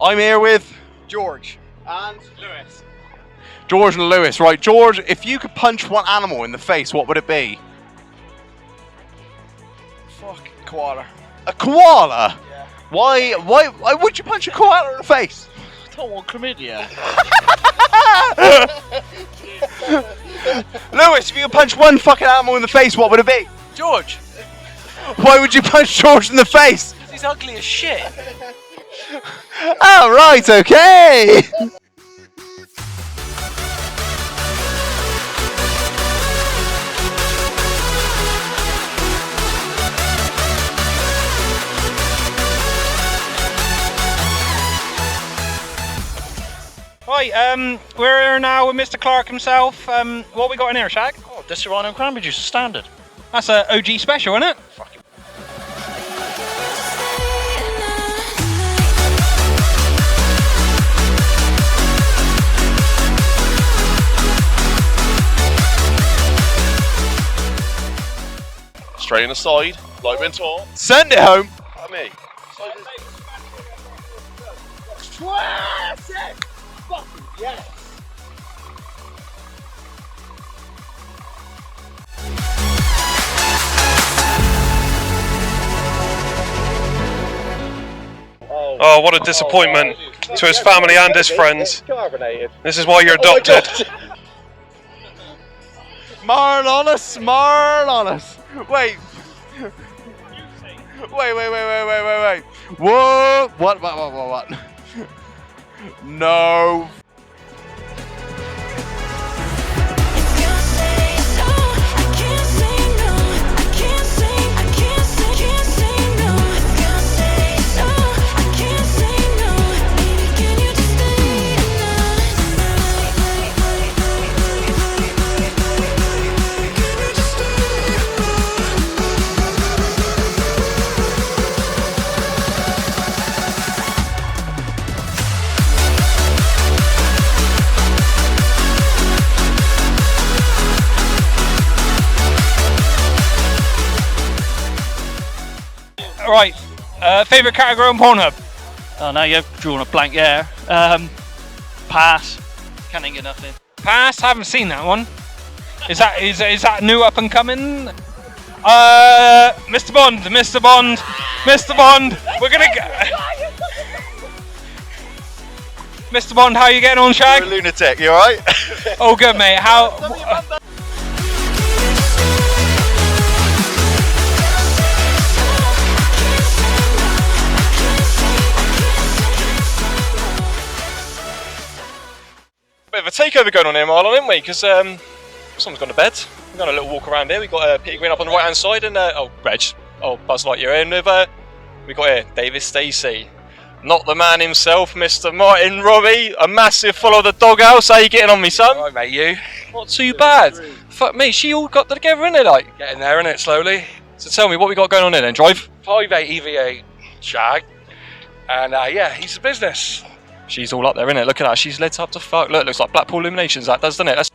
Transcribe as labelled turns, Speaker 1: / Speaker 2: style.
Speaker 1: I'm here with
Speaker 2: George and Lewis.
Speaker 1: George and Lewis. Right, George, if you could punch one animal in the face, what would it be?
Speaker 2: Fuck, koala.
Speaker 1: A koala?
Speaker 2: Yeah.
Speaker 1: Why would you punch a koala in the face?
Speaker 2: I don't want chlamydia.
Speaker 1: Lewis, if you could punch one fucking animal in the face, what would it be?
Speaker 2: George.
Speaker 1: Why would you punch George in the face?
Speaker 2: He's ugly as shit.
Speaker 1: Oh, right, okay.
Speaker 3: Right, we're here now with Mr. Clark himself. What we got in here, Shag?
Speaker 2: Oh, this Serrano cranberry juice is standard.
Speaker 3: That's a OG special, isn't it?
Speaker 4: Straight in the side, like been taught.
Speaker 1: Send it home.
Speaker 4: At me.
Speaker 2: Classic! Fucking yes!
Speaker 4: Oh, what a disappointment to his family and his friends. This is why you're adopted.
Speaker 1: Marlonus. Wait. Wait. Whoa. What? No.
Speaker 3: Right, favourite category on Pornhub?
Speaker 5: Oh, now you've drawn a blank there. Pass. Can't think of nothing.
Speaker 3: Pass, haven't seen that one. Is that new up and coming? Mr. Bond, we're gonna go. Mr. Bond, how you getting on, Shag?
Speaker 1: You're a lunatic, you alright?
Speaker 3: Oh, good, mate. How?
Speaker 4: Bit of a takeover going on here, Marlon, isn't we? Because someone's gone to bed. We've got a little walk around here. We've got Peter Green up on the right hand side, and Reg, Buzz Lightyear, and we've got here David Stacey. Not the man himself, Mr. Martin Robbie, a massive follower of the doghouse. How you getting on, me son?
Speaker 6: Alright, mate, you?
Speaker 4: Not too bad. Fuck me, she all got together, innit, like?
Speaker 6: Getting there, innit, slowly.
Speaker 4: So tell me, what we got going on here then, Drive?
Speaker 6: 5'8 EVA Shag. And yeah, he's a business.
Speaker 4: She's all up there, innit? Look at that, she's lit up to fuck. Look, looks like Blackpool Illuminations, that does, doesn't it? That's